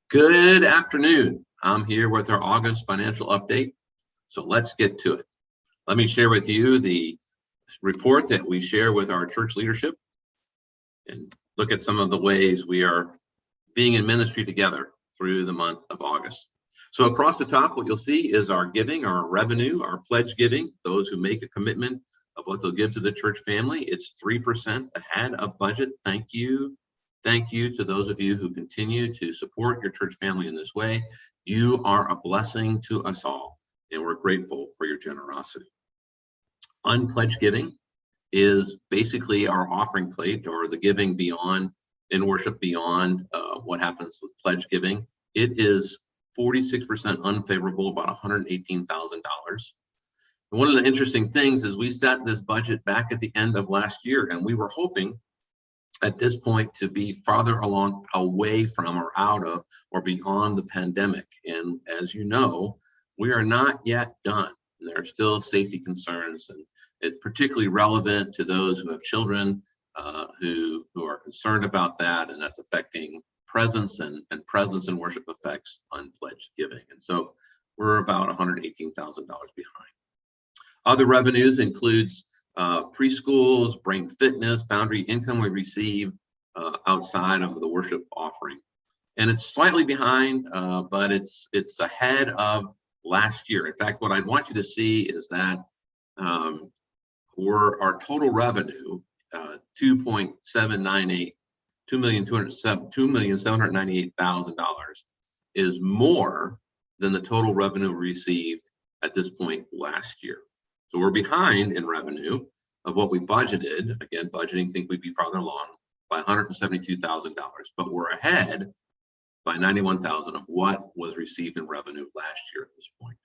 Good afternoon. I'm here with our August financial update. So let's get to it. Let me share with you the report that we share with our church leadership and look at some of the ways we are being in ministry together through the month of August. So across the top, what you'll see is our giving, our revenue, our pledge giving, those who make a commitment of what they'll give to the church family. It's 3% ahead of budget. Thank you. Thank you to those of you who continue to support your church family in this way. You are a blessing to us all, and we're grateful for your generosity. Unpledged giving is basically our offering plate, or the giving beyond in worship beyond what happens with pledge giving. It is 46% unfavorable, about $118,000. One of the interesting things is we set this budget back at the end of last year, and we were hoping at this point to be farther along, away from or out of or beyond the pandemic. And as you know, we are not yet done. There are still safety concerns, and it's particularly relevant to those who have children who are concerned about that, and that's affecting presence, and presence in worship affects unpledged giving. And so we're about $118,000 behind. Other revenues includes preschools, brain fitness, foundry income we receive outside of the worship offering. And it's slightly behind, but it's ahead of last year. In fact, what I'd want you to see is that our total revenue, $2,798,000 is more than the total revenue received at this point last year. So we're behind in revenue of what we budgeted. Again, budgeting, think we'd be farther along by $172,000, but we're ahead by $91,000 of what was received in revenue last year at this point.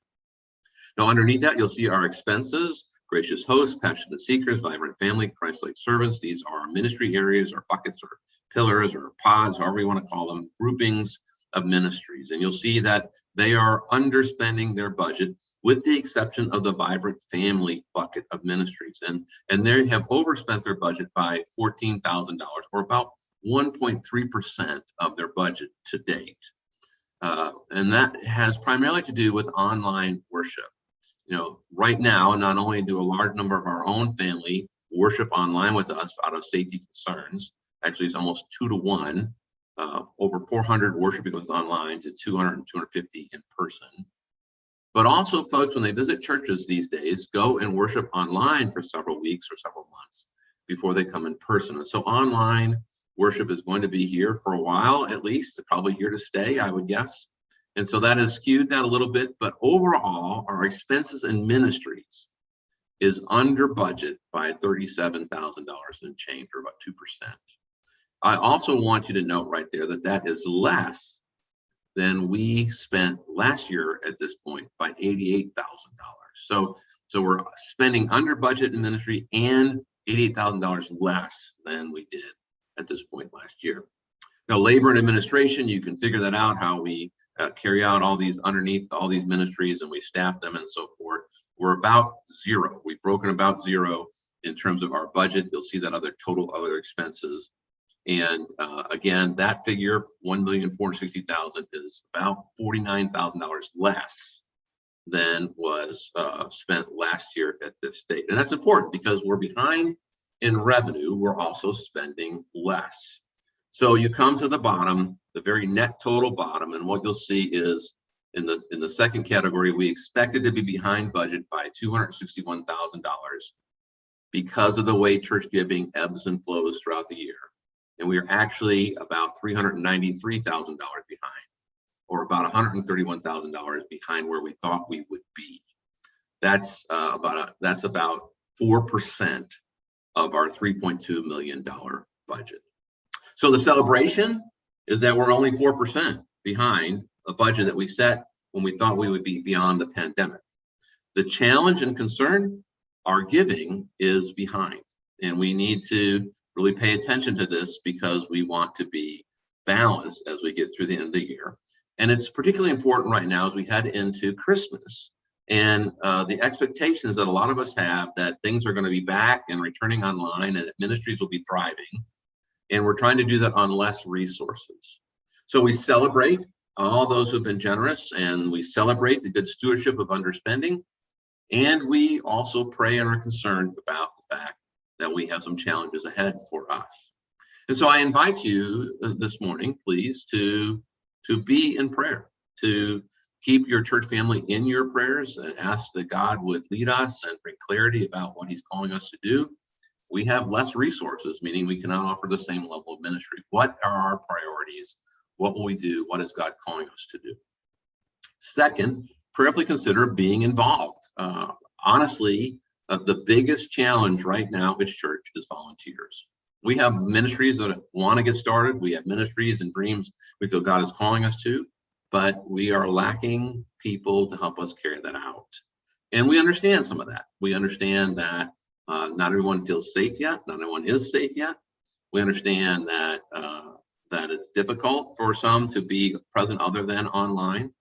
Now, underneath that, you'll see our expenses: gracious hosts, passionate seekers, vibrant family, Christ-like servants. These are our ministry areas, or buckets, or pillars, or pods, however you want to call them, groupings of ministries. And you'll see that they are underspending their budget, with the exception of the vibrant family bucket of ministries. And they have overspent their budget by $14,000, or about 1.3% of their budget to date. And that has primarily to do with online worship. You know, right now, not only do a large number of our own family worship online with us out of safety concerns, actually it's almost 2 to 1, over 400 worshiping with online to 200 and 250 in person. But also, folks, when they visit churches these days, go and worship online for several weeks or several months before they come in person. And so online worship is going to be here for a while, at least, probably here to stay, I would guess. And so that has skewed that a little bit, but overall, our expenses and ministries is under budget by $37,000 and change, or about 2%. I also want you to note right there that that is less than we spent last year at this point by $88,000. So we're spending under budget in ministry and $88,000 less than we did at this point last year. Now, labor and administration, you can figure that out, how we carry out all these underneath all these ministries, and we staff them and so forth. We're about zero. We've broken about zero in terms of our budget. You'll see that other expenses. And again, that figure, $1,460,000, is about $49,000 less than was spent last year at this date. And that's important because we're behind in revenue. We're also spending less. So you come to the bottom, the very net total bottom, and what you'll see is in the second category, we expected to be behind budget by $261,000 because of the way church giving ebbs and flows throughout the year. And we are actually about $393,000 behind, or about $131,000 behind where we thought we would be. That's about 4% of our $3.2 million budget. So the celebration is that we're only 4% behind a budget that we set when we thought we would be beyond the pandemic. The challenge and concern, our giving is behind, and we need to really pay attention to this because we want to be balanced as we get through the end of the year. And it's particularly important right now as we head into Christmas, and the expectations that a lot of us have that things are going to be back and returning online, and that ministries will be thriving. And we're trying to do that on less resources. So we celebrate all those who've been generous, and we celebrate the good stewardship of underspending. And we also pray and are concerned about the fact that we have some challenges ahead for us. And so I invite you this morning, please, to be in prayer, to keep your church family in your prayers, and ask that God would lead us and bring clarity about what he's calling us to do. We have less resources, meaning we cannot offer the same level of ministry. What are our priorities? What will we do? What is God calling us to do? Second, prayerfully consider being involved. Honestly, the biggest challenge right now at church is volunteers. We have ministries that want to get started. We have ministries and dreams we feel God is calling us to, but we are lacking people to help us carry that out. And we understand some of that. We understand that not everyone feels safe yet. Not everyone is safe yet. We understand that that it's difficult for some to be present other than online.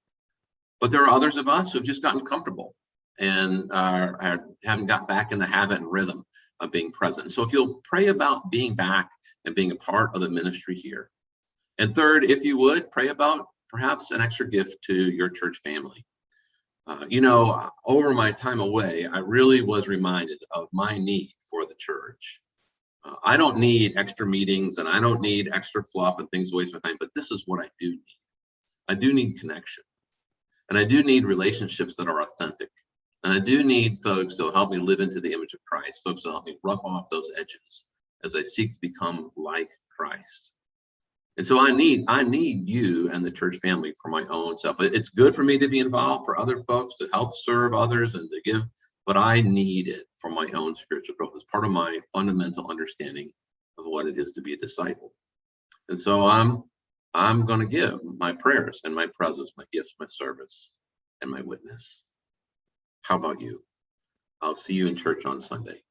But there are others of us who have just gotten comfortable and haven't got back in the habit and rhythm of being present. So if you'll pray about being back and being a part of the ministry here. And third, if you would, pray about perhaps an extra gift to your church family. Over my time away, I really was reminded of my need for the church. I don't need extra meetings, and I don't need extra fluff and things to waste my time, but this is what I do need. I do need connection. And I do need relationships that are authentic. And I do need folks that will help me live into the image of Christ, folks that will help me rough off those edges as I seek to become like Christ. And so I need you and the church family for my own self. It's good for me to be involved, for other folks to help serve others and to give, but I need it for my own spiritual growth as part of my fundamental understanding of what it is to be a disciple. And so I'm going to give my prayers and my presence, my gifts, my service, and my witness. How about you? I'll see you in church on Sunday.